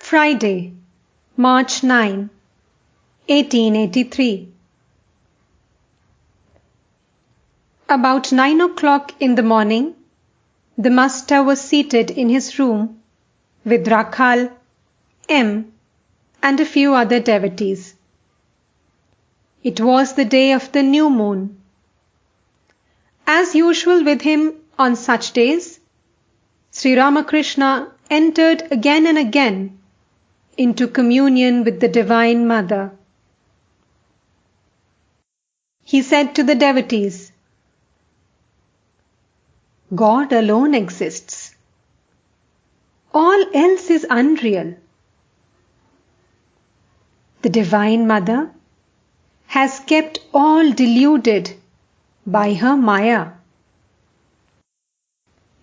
Friday, March 9, 1883. About 9 o'clock in the morning, the master was seated in his room with Rakhal, M, and a few other devotees. It was the day of the new moon. As usual with him on such days, Sri Ramakrishna entered again and again into communion with the Divine Mother. He said to the devotees, "God alone exists. All else is unreal. The Divine Mother has kept all deluded by her Maya.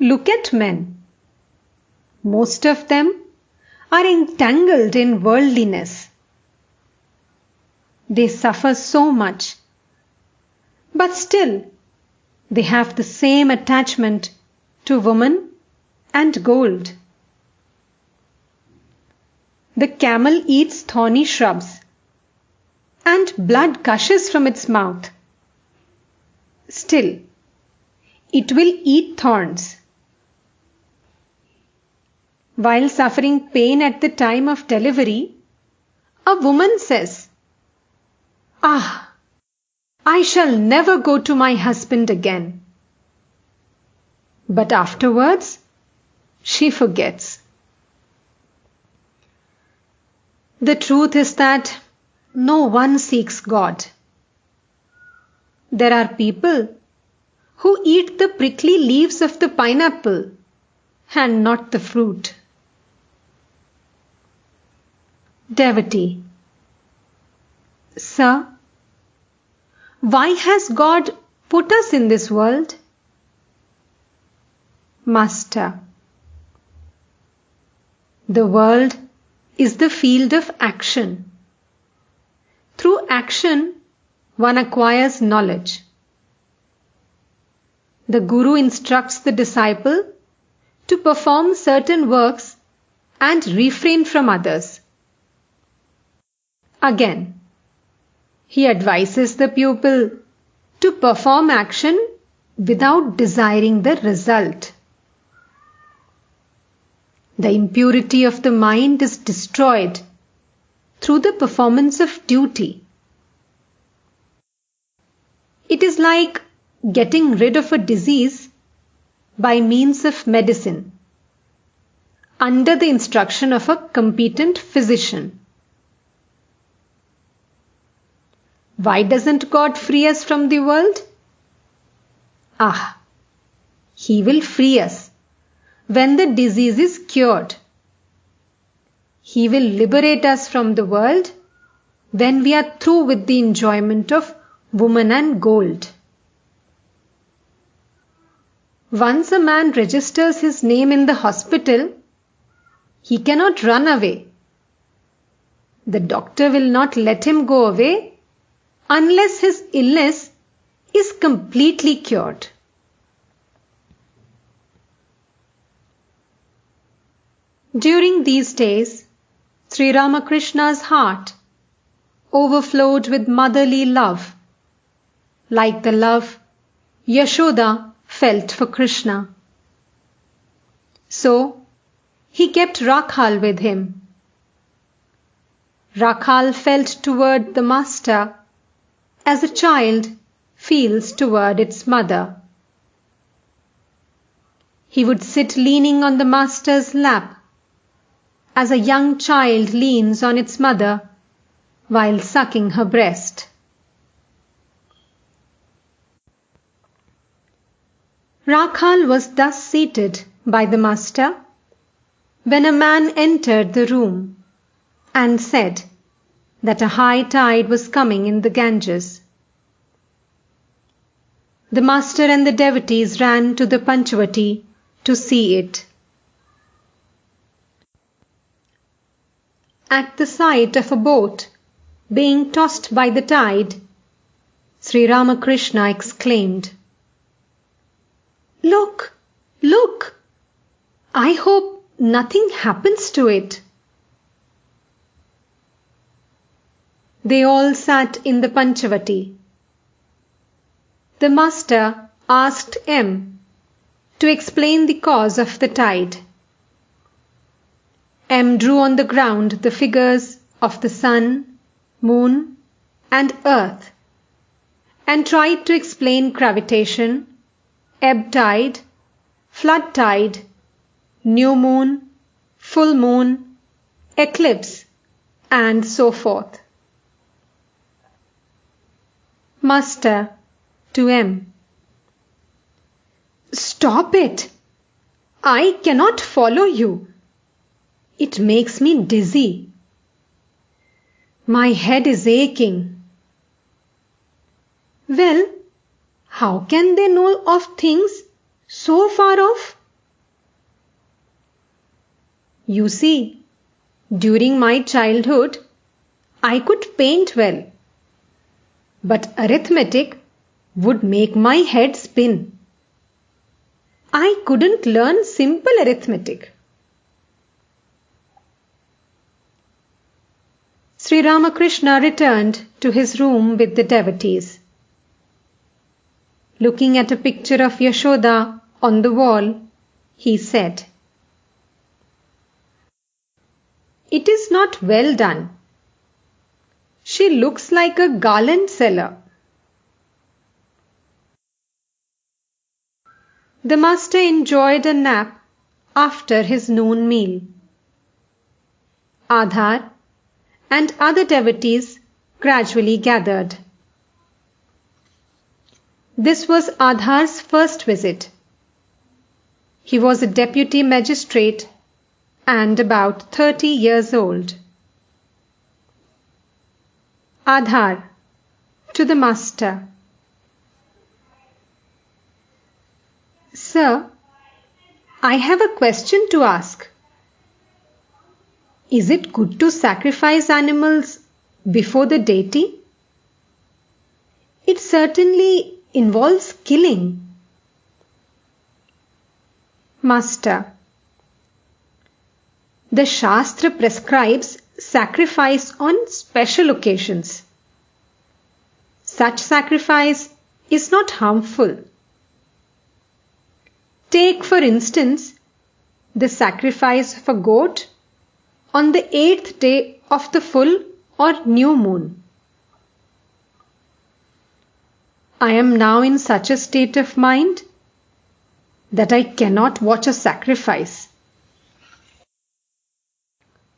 Look at men. Most of them are entangled in worldliness. They suffer so much, but still they have the same attachment to woman and gold. The camel eats thorny shrubs, and blood gushes from its mouth. Still, it will eat thorns. While suffering pain at the time of delivery, a woman says, 'Ah, I shall never go to my husband again.' But afterwards, she forgets. The truth is that no one seeks God. There are people who eat the prickly leaves of the pineapple and not the fruit." Devotee: Sir, why has God put us in this world? Master: the world is the field of action. Through action, one acquires knowledge. The Guru instructs the disciple to perform certain works and refrain from others. Again, he advises the pupil to perform action without desiring the result. The impurity of the mind is destroyed through the performance of duty. It is like getting rid of a disease by means of medicine, under the instruction of a competent physician. Why doesn't God free us from the world? He will free us when the disease is cured. He will liberate us from the world when we are through with the enjoyment of woman and gold. Once a man registers his name in the hospital, he cannot run away. The doctor will not let him go away unless his illness is completely cured. During these days, Sri Ramakrishna's heart overflowed with motherly love, like the love Yashoda felt for Krishna. So, he kept Rakhal with him. Rakhal felt toward the master as a child feels toward its mother. He would sit leaning on the master's lap as a young child leans on its mother while sucking her breast. Rakhal was thus seated by the master when a man entered the room and said that a high tide was coming in the Ganges. The master and the devotees ran to the Panchavati to see it. At the sight of a boat being tossed by the tide, Sri Ramakrishna exclaimed, "Look, look! I hope nothing happens to it." They all sat in the Panchavati. The master asked M to explain the cause of the tide. M drew on the ground the figures of the sun, moon, and earth, and tried to explain gravitation, ebb tide, flood tide, new moon, full moon, eclipse, and so forth. Master to M: Stop it! I cannot follow you. It makes me dizzy. My head is aching. Well, how can they know of things so far off? You see, during my childhood, I could paint well, but arithmetic would make my head spin. I couldn't learn simple arithmetic. Sri Ramakrishna returned to his room with the devotees. Looking at a picture of Yashoda on the wall, he said, "It is not well done. She looks like a garland seller." The master enjoyed a nap after his noon meal. Adhar and other devotees gradually gathered. This was Adhar's first visit. He was a deputy magistrate and about 30 years old. Adhar to the master: Sir, I have a question to ask. Is it good to sacrifice animals before the deity? It certainly involves killing. Master: The Shastra prescribes sacrifice on special occasions. Such sacrifice is not harmful. Take, for instance, the sacrifice of a goat on the 8th day of the full or new moon. I am now in such a state of mind that I cannot watch a sacrifice.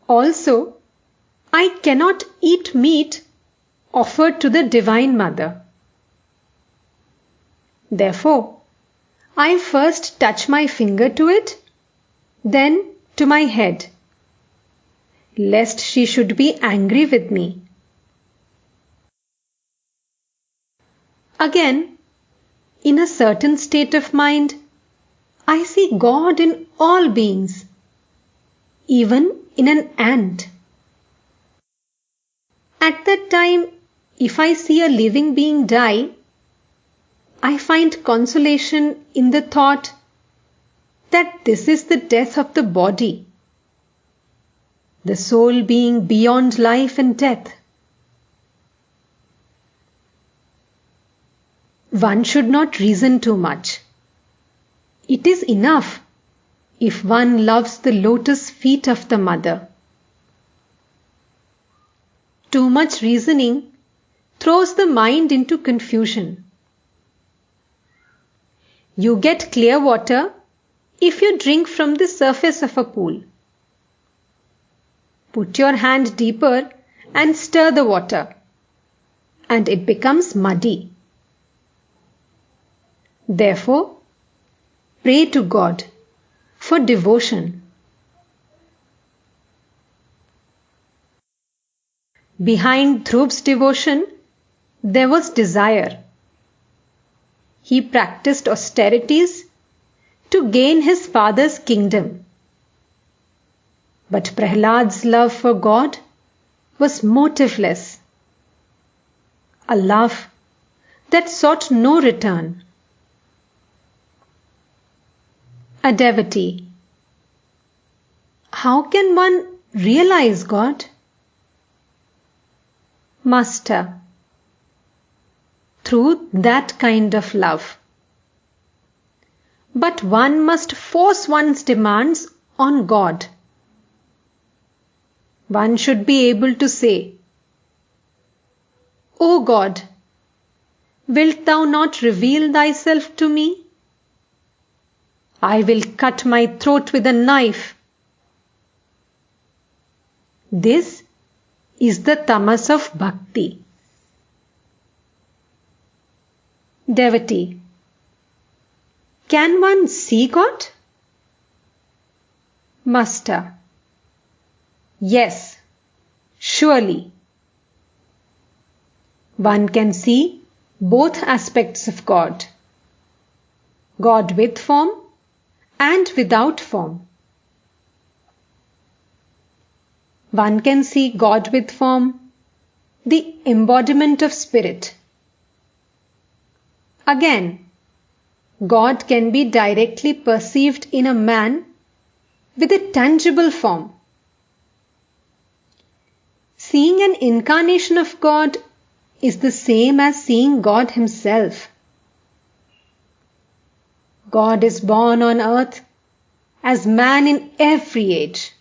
Also, I cannot eat meat offered to the Divine Mother. Therefore, I first touch my finger to it, then to my head, lest she should be angry with me. Again, in a certain state of mind, I see God in all beings, even in an ant. At that time, if I see a living being die, I find consolation in the thought that this is the death of the body, the soul being beyond life and death. One should not reason too much. It is enough if one loves the lotus feet of the Mother. Too much reasoning throws the mind into confusion. You get clear water if you drink from the surface of a pool. Put your hand deeper and stir the water, and it becomes muddy. Therefore, pray to God for devotion. Behind Dhruv's devotion, there was desire. He practiced austerities to gain his father's kingdom. But Prahlad's love for God was motiveless, a love that sought no return. A devotee: How can one realize God? Master, through that kind of love. But one must force one's demands on God. One should be able to say, O God, wilt thou not reveal thyself to me? I will cut my throat with a knife. This is the tamas of bhakti. Devotee, can one see God? Master, yes, surely. One can see both aspects of God, God with form and without form. One can see God with form, the embodiment of spirit. Again, God can be directly perceived in a man with a tangible form. Seeing an incarnation of God is the same as seeing God himself. God is born on earth as man in every age.